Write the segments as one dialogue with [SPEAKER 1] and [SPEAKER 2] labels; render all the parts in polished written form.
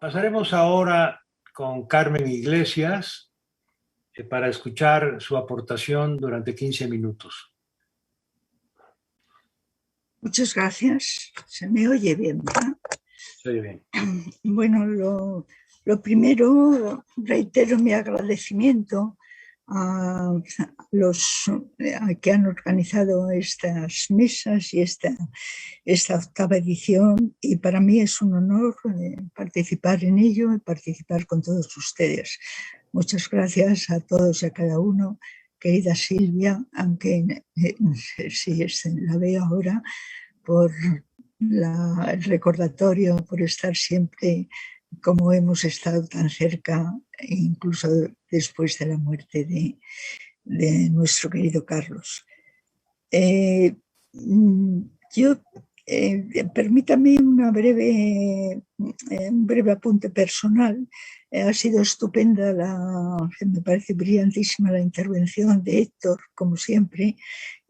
[SPEAKER 1] Pasaremos ahora con Carmen Iglesias para escuchar su aportación durante 15 minutos.
[SPEAKER 2] Muchas gracias. Se me oye bien, ¿verdad?
[SPEAKER 1] Se oye bien.
[SPEAKER 2] Bueno, lo primero, reitero mi agradecimiento a los que han organizado estas mesas y esta octava edición, y para mí es un honor participar en ello y participar con todos ustedes. Muchas gracias a todos y a cada uno. Querida Silvia, aunque sí la veo ahora, por el recordatorio, por estar siempre como hemos estado tan cerca, incluso después de la muerte de nuestro querido Carlos. Permítame un breve apunte personal. Ha sido estupenda, me parece brillantísima la intervención de Héctor, como siempre,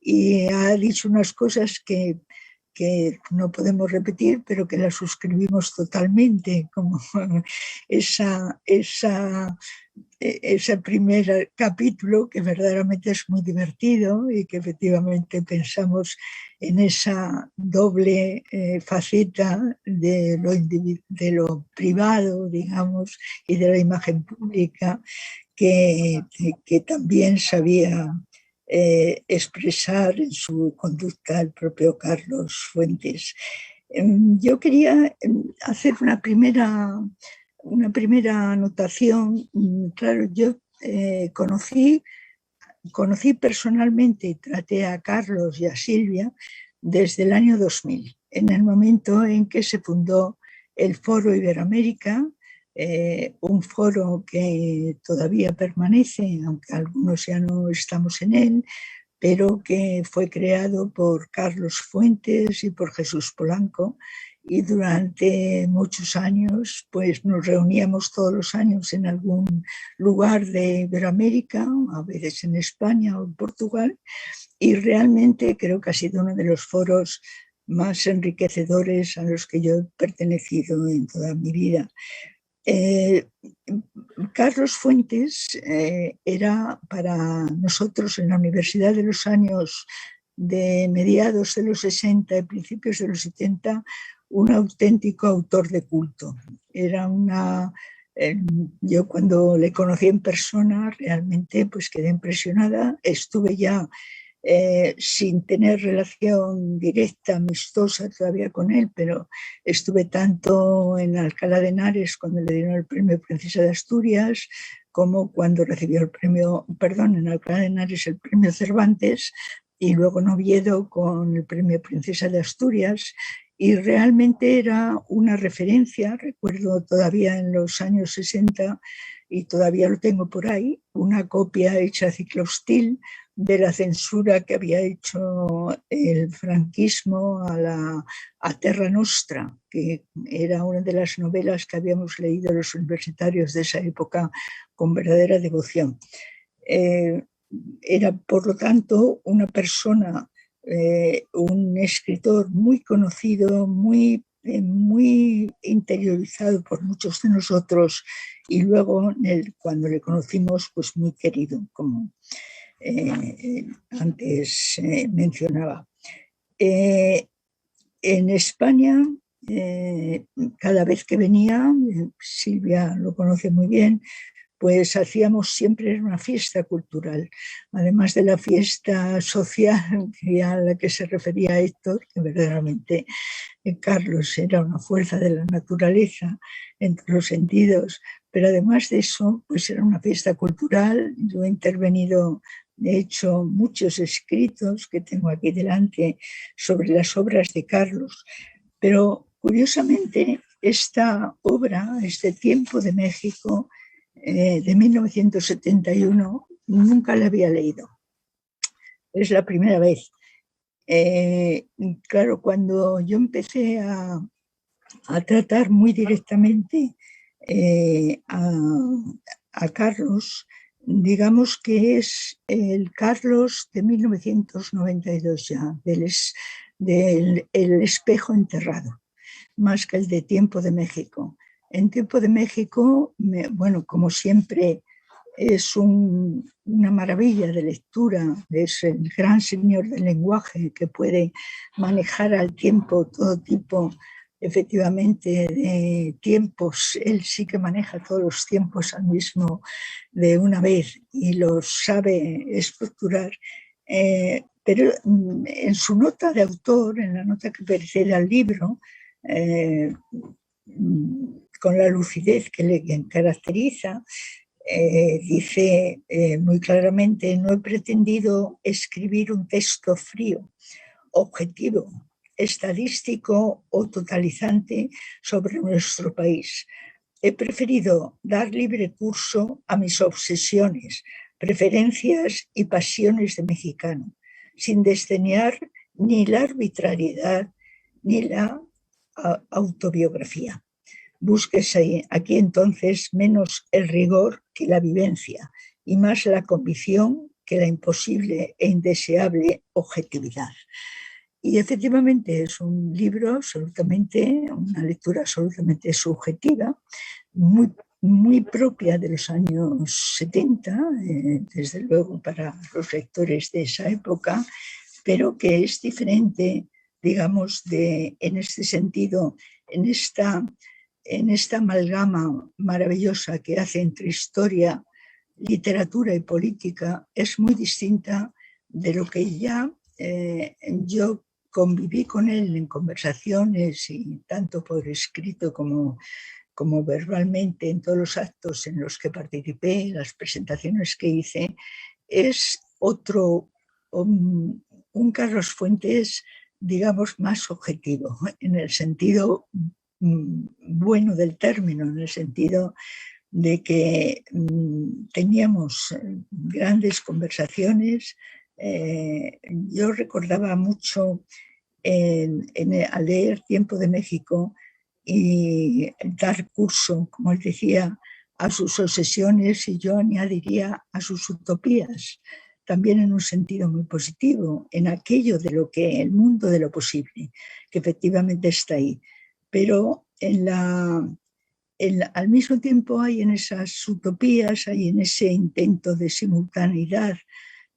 [SPEAKER 2] y ha dicho unas cosas que no podemos repetir, pero que la suscribimos totalmente, como ese primer capítulo, que verdaderamente es muy divertido y que efectivamente pensamos en esa doble faceta de lo privado, digamos, y de la imagen pública, que también sabía expresar en su conducta el propio Carlos Fuentes. Yo quería hacer una primera anotación. Claro, yo conocí personalmente y traté a Carlos y a Silvia desde el año 2000, en el momento en que se fundó el Foro Iberoamérica, un foro que todavía permanece, aunque algunos ya no estamos en él, pero que fue creado por Carlos Fuentes y por Jesús Polanco, y durante muchos años pues nos reuníamos todos los años en algún lugar de Iberoamérica, a veces en España o en Portugal, y realmente creo que ha sido uno de los foros más enriquecedores a los que yo he pertenecido en toda mi vida. Carlos Fuentes era para nosotros en la universidad de los años de mediados de los 60 y principios de los 70 un auténtico autor de culto. Era yo cuando le conocí en persona realmente pues quedé impresionada. Estuve ya sin tener relación directa, amistosa todavía con él, pero estuve tanto en Alcalá de Henares cuando le dieron el premio Princesa de Asturias, como cuando recibió en Alcalá de Henares el premio Cervantes, y luego en Oviedo con el premio Princesa de Asturias, y realmente era una referencia. Recuerdo todavía en los años 60, y todavía lo tengo por ahí, una copia hecha a ciclostil de la censura que había hecho el franquismo a Terra Nostra, que era una de las novelas que habíamos leído los universitarios de esa época con verdadera devoción. Era, por lo tanto, una persona, un escritor muy conocido, muy interiorizado por muchos de nosotros, y luego cuando le conocimos, pues muy querido, como antes mencionaba. En España, cada vez que venía, Silvia lo conoce muy bien, pues hacíamos siempre una fiesta cultural, además de la fiesta social a la que se refería Héctor, que verdaderamente Carlos era una fuerza de la naturaleza en todos los sentidos, pero además de eso, pues era una fiesta cultural. Yo he intervenido, de hecho, muchos escritos que tengo aquí delante sobre las obras de Carlos, pero curiosamente esta obra, este Tiempo de México, de 1971, nunca la había leído. Es la primera vez. Claro, cuando yo empecé a tratar muy directamente a Carlos, digamos que es el Carlos de 1992 ya, del El espejo enterrado, más que el de Tiempo de México. En Tiempo de México, bueno, como siempre, es una maravilla de lectura, es el gran señor del lenguaje que puede manejar al tiempo todo tipo, efectivamente, de tiempos. Él sí que maneja todos los tiempos al mismo de una vez y los sabe estructurar. Pero en su nota de autor, en la nota que precede al libro, con la lucidez que le caracteriza, dice muy claramente: no he pretendido escribir un texto frío, objetivo, estadístico o totalizante sobre nuestro país. He preferido dar libre curso a mis obsesiones, preferencias y pasiones de mexicano, sin desdeñar ni la arbitrariedad ni la autobiografía. Búsquese aquí entonces menos el rigor que la vivencia y más la convicción que la imposible e indeseable objetividad. Y efectivamente es un libro absolutamente, una lectura absolutamente subjetiva, muy propia de los años 70, desde luego para los lectores de esa época, pero que es diferente, digamos, en este sentido, en esta amalgama maravillosa que hace entre historia, literatura y política, es muy distinta de lo que ya yo conviví con él en conversaciones, y tanto por escrito como verbalmente en todos los actos en los que participé, las presentaciones que hice. Es otro, un Carlos Fuentes, digamos, más objetivo, en el sentido bueno del término, en el sentido de que teníamos grandes conversaciones. Yo recordaba mucho al leer Tiempo de México y dar curso, como él decía, a sus obsesiones, y yo añadiría a sus utopías, también en un sentido muy positivo, en aquello de lo que el mundo de lo posible, que efectivamente está ahí. Pero al mismo tiempo hay en esas utopías, hay en ese intento de simultaneidad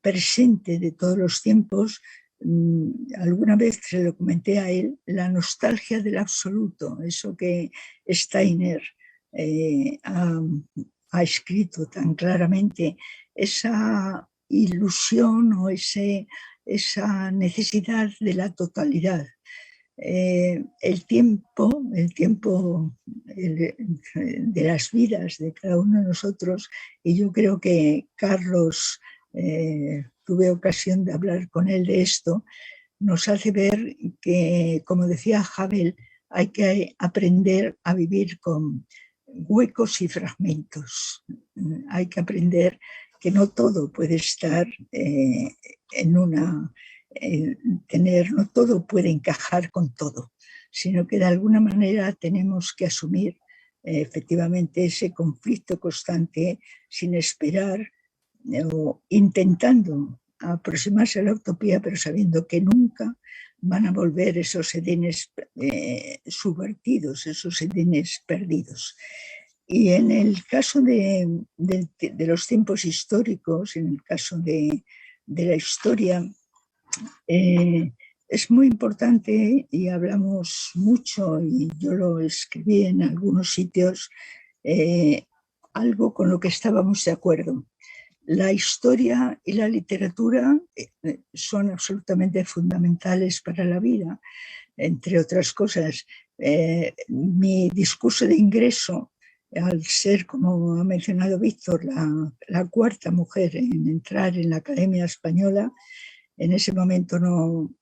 [SPEAKER 2] presente de todos los tiempos. Alguna vez se lo comenté a él, la nostalgia del absoluto, eso que Steiner ha escrito tan claramente, esa ilusión o esa necesidad de la totalidad. El tiempo de las vidas de cada uno de nosotros, y yo creo que Carlos, tuve ocasión de hablar con él de esto, nos hace ver que, como decía Havel, hay que aprender a vivir con huecos y fragmentos. Hay que aprender que no todo puede estar no todo puede encajar con todo, sino que de alguna manera tenemos que asumir efectivamente ese conflicto constante, sin esperar o intentando aproximarse a la utopía, pero sabiendo que nunca van a volver esos edenes subvertidos, esos edenes perdidos. Y en el caso de los tiempos históricos, en el caso de la historia, es muy importante, y hablamos mucho, y yo lo escribí en algunos sitios, algo con lo que estábamos de acuerdo. La historia y la literatura son absolutamente fundamentales para la vida. Entre otras cosas, mi discurso de ingreso, al ser, como ha mencionado Víctor, la cuarta mujer en entrar en la Academia Española, en ese momento no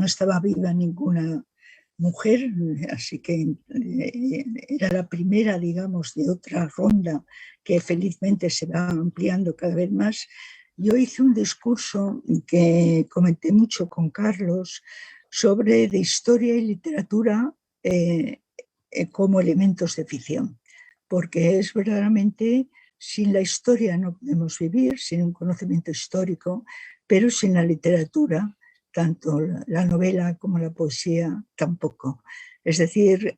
[SPEAKER 2] estaba viva ninguna mujer, así que era la primera, digamos, de otra ronda que felizmente se va ampliando cada vez más. Yo hice un discurso que comenté mucho con Carlos sobre de historia y literatura como elementos de ficción, porque es verdaderamente, sin la historia no podemos vivir, sin un conocimiento histórico, pero sin la literatura tanto la novela como la poesía tampoco. Es decir,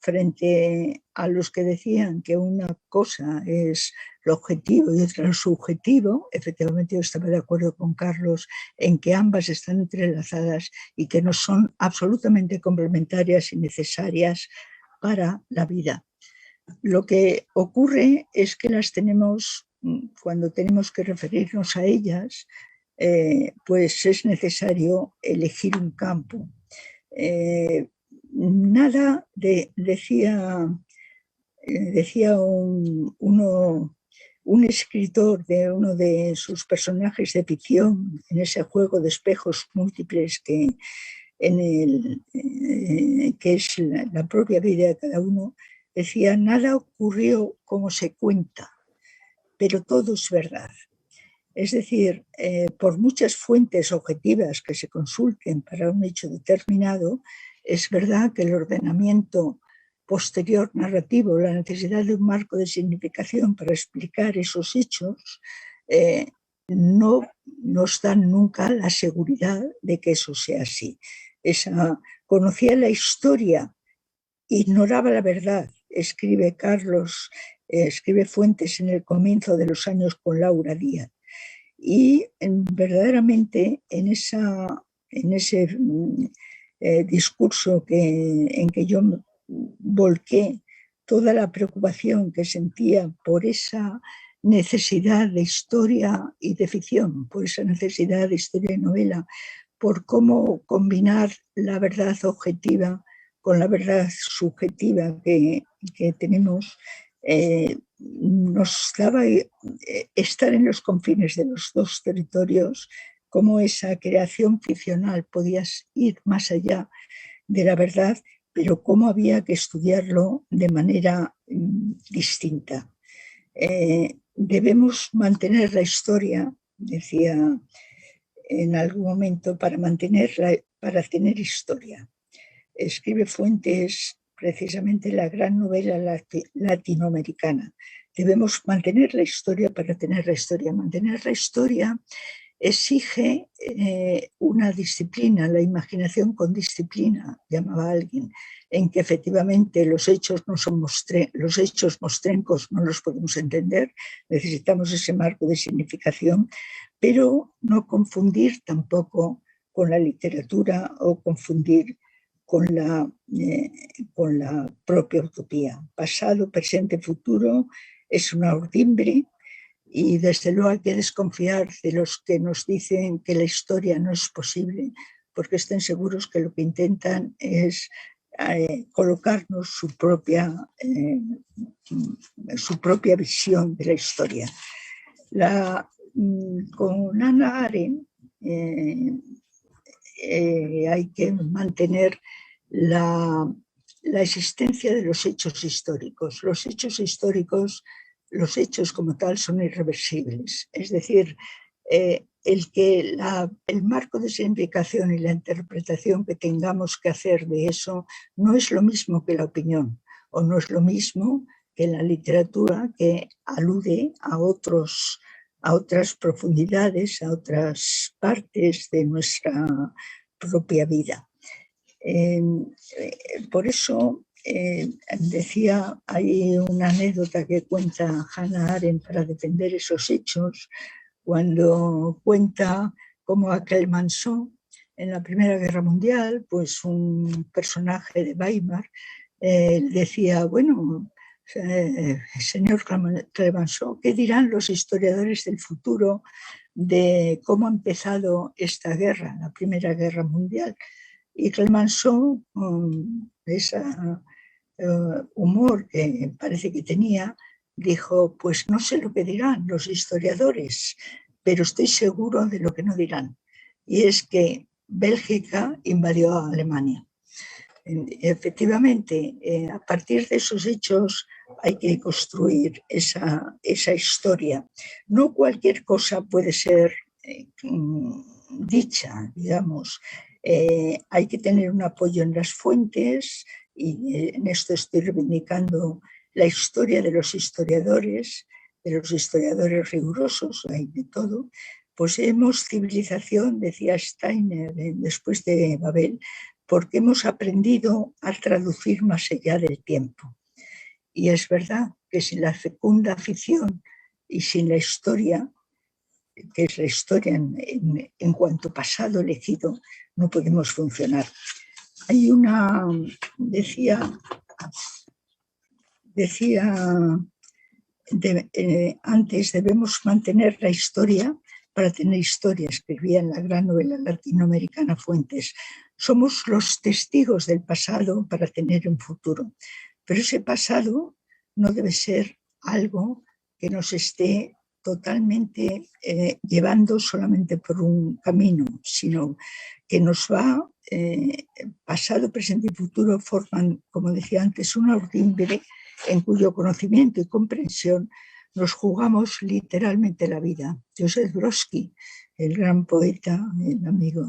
[SPEAKER 2] frente a los que decían que una cosa es lo objetivo y otra lo subjetivo, efectivamente yo estaba de acuerdo con Carlos en que ambas están entrelazadas y que no son absolutamente complementarias y necesarias para la vida. Lo que ocurre es que las tenemos, cuando tenemos que referirnos a ellas, pues es necesario elegir un campo. Decía un escritor de uno de sus personajes de ficción en ese juego de espejos múltiples que es la propia vida de cada uno, decía: nada ocurrió como se cuenta, pero todo es verdad. Es decir, por muchas fuentes objetivas que se consulten para un hecho determinado, es verdad que el ordenamiento posterior narrativo, la necesidad de un marco de significación para explicar esos hechos, no nos dan nunca la seguridad de que eso sea así. Conocía la historia, ignoraba la verdad, escribe Carlos, escribe Fuentes en el comienzo de los años con Laura Díaz. Y verdaderamente en ese discurso en que yo volqué toda la preocupación que sentía por esa necesidad de historia y de ficción, por esa necesidad de historia y novela, por cómo combinar la verdad objetiva con la verdad subjetiva que tenemos, nos daba estar en los confines de los dos territorios, cómo esa creación ficcional podía ir más allá de la verdad, pero cómo había que estudiarlo de manera distinta. Debemos mantener la historia, decía en algún momento, para tener historia. Escribe Fuentes precisamente la gran novela latinoamericana. Debemos mantener la historia para tener la historia. Mantener la historia exige una disciplina, la imaginación con disciplina, llamaba alguien, en que efectivamente los hechos mostrencos no los podemos entender, necesitamos ese marco de significación, pero no confundir tampoco con la literatura o confundir con la propia utopía. Pasado, presente, futuro es una urdimbre y desde luego hay que desconfiar de los que nos dicen que la historia no es posible, porque estén seguros que lo que intentan es colocarnos su propia visión de la historia. Con Hannah Arendt hay que mantener la existencia de los hechos históricos. Los hechos históricos, los hechos como tal, son irreversibles. Es decir, el marco de significación y la interpretación que tengamos que hacer de eso no es lo mismo que la opinión, o no es lo mismo que la literatura, que alude a otras profundidades, a otras partes de nuestra propia vida. Por eso decía, hay una anécdota que cuenta Hannah Arendt para defender esos hechos, cuando cuenta cómo a Clemenceau en la Primera Guerra Mundial, pues un personaje de Weimar decía: bueno, señor Clemenceau, ¿qué dirán los historiadores del futuro de cómo ha empezado esta guerra, la Primera Guerra Mundial? Y Clemenceau, con ese humor que parece que tenía, dijo: pues no sé lo que dirán los historiadores, pero estoy seguro de lo que no dirán. Y es que Bélgica invadió a Alemania. Efectivamente, a partir de esos hechos hay que construir esa historia. No cualquier cosa puede ser dicha, digamos. Hay que tener un apoyo en las fuentes, y en esto estoy reivindicando la historia de los historiadores rigurosos, hay de todo, Poseemos civilización, decía Steiner después de Babel, porque hemos aprendido a traducir más allá del tiempo. Y es verdad que sin la fecunda ficción y sin la historia, que es la historia en cuanto pasado elegido, no podemos funcionar. Hay una, decía antes, debemos mantener la historia para tener historia, escribía en la gran novela latinoamericana Fuentes. Somos los testigos del pasado para tener un futuro, pero ese pasado no debe ser algo que nos esté totalmente llevando solamente por un camino, sino que nos va, pasado, presente y futuro forman, como decía antes, una ordimbre en cuyo conocimiento y comprensión nos jugamos literalmente la vida. Joseph Brodsky, el gran poeta, el amigo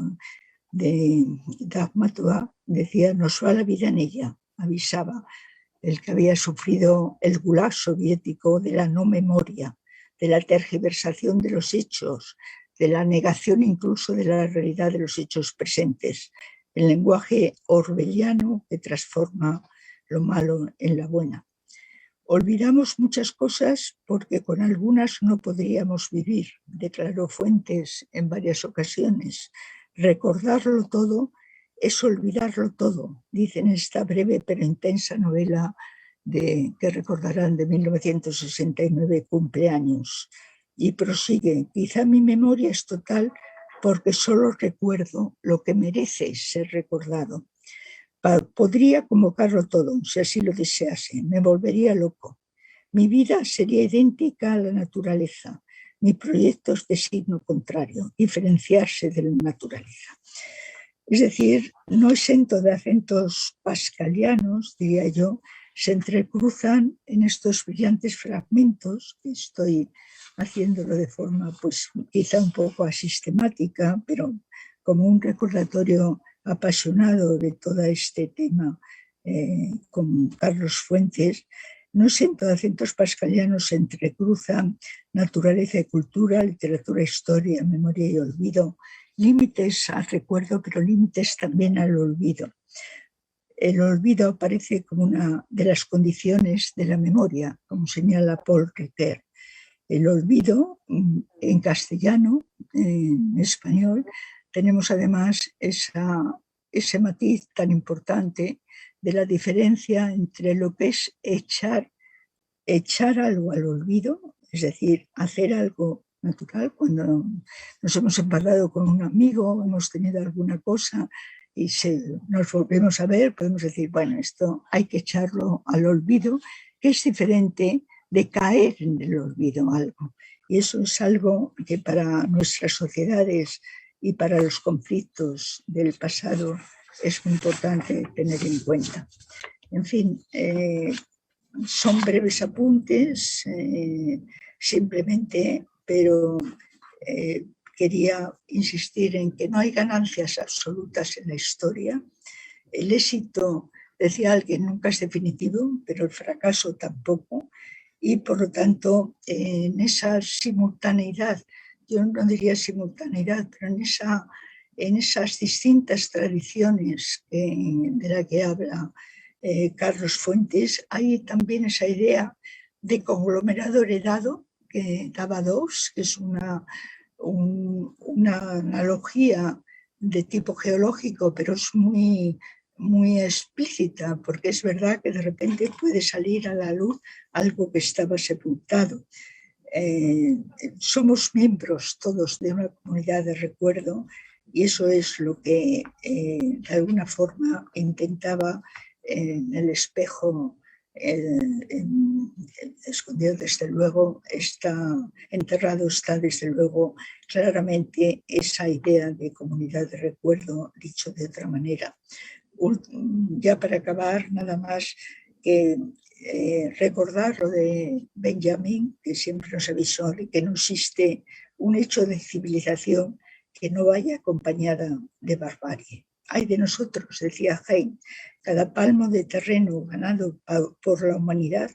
[SPEAKER 2] de Dagmatua, decía, nos va la vida en ella, avisaba el que había sufrido el gulag soviético de la no memoria, de la tergiversación de los hechos, de la negación incluso de la realidad de los hechos presentes, el lenguaje orwelliano que transforma lo malo en la buena. Olvidamos muchas cosas porque con algunas no podríamos vivir, declaró Fuentes en varias ocasiones. Recordarlo todo es olvidarlo todo, dice en esta breve pero intensa novela que recordarán de 1969, Cumpleaños. Y prosigue, quizá mi memoria es total porque solo recuerdo lo que merece ser recordado. Podría convocarlo todo, si así lo desease, me volvería loco. Mi vida sería idéntica a la naturaleza. Mi proyecto es de signo contrario, diferenciarse de la naturaleza. Es decir, no exento de acentos pascalianos, diría yo, se entrecruzan en estos brillantes fragmentos, que estoy haciéndolo de forma pues quizá un poco asistemática, pero como un recordatorio apasionado de todo este tema con Carlos Fuentes. No siento acentos pascalianos, se entrecruzan naturaleza y cultura, literatura, historia, memoria y olvido, límites al recuerdo, pero límites también al olvido. El olvido aparece como una de las condiciones de la memoria, como señala Paul Ricoeur. El olvido, en castellano, en español, tenemos además ese matiz tan importante de la diferencia entre lo que es echar algo al olvido, es decir, hacer algo natural cuando nos hemos enfadado con un amigo, hemos tenido alguna cosa y nos volvemos a ver, podemos decir, bueno, esto hay que echarlo al olvido, que es diferente de caer en el olvido algo. Y eso es algo que para nuestras sociedades y para los conflictos del pasado es muy importante tener en cuenta. En fin, son breves apuntes, simplemente, pero quería insistir en que no hay ganancias absolutas en la historia. El éxito, decía alguien, nunca es definitivo, pero el fracaso tampoco. Y por lo tanto, en esa simultaneidad, yo no diría simultaneidad, pero en esas distintas tradiciones de la que habla Carlos Fuentes, hay también esa idea de conglomerado heredado que daba dos, que es una analogía de tipo geológico, pero es muy explícita, porque es verdad que de repente puede salir a la luz algo que estaba sepultado. Somos miembros todos de una comunidad de recuerdo y eso es lo que de alguna forma intentaba en el espejo escondido, desde luego, enterrado está desde luego claramente esa idea de comunidad de recuerdo, dicho de otra manera. Ya para acabar, nada más que recordar lo de Benjamin, que siempre nos avisó de que no existe un hecho de civilización que no vaya acompañada de barbarie. Ay de nosotros, decía Heine, cada palmo de terreno ganado por la humanidad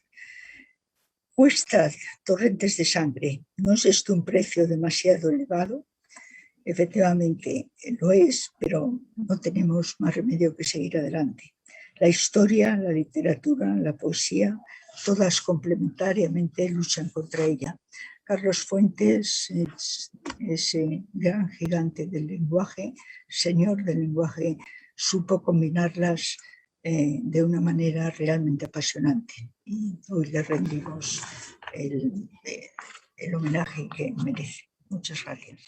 [SPEAKER 2] Cuesta torrentes de sangre. ¿No es esto un precio demasiado elevado? Efectivamente lo es, pero no tenemos más remedio que seguir adelante. La historia, la literatura, la poesía, todas complementariamente luchan contra ella. Carlos Fuentes es ese gran gigante del lenguaje, señor del lenguaje, supo combinarlas de una manera realmente apasionante. Y hoy le rendimos el homenaje que merece. Muchas gracias.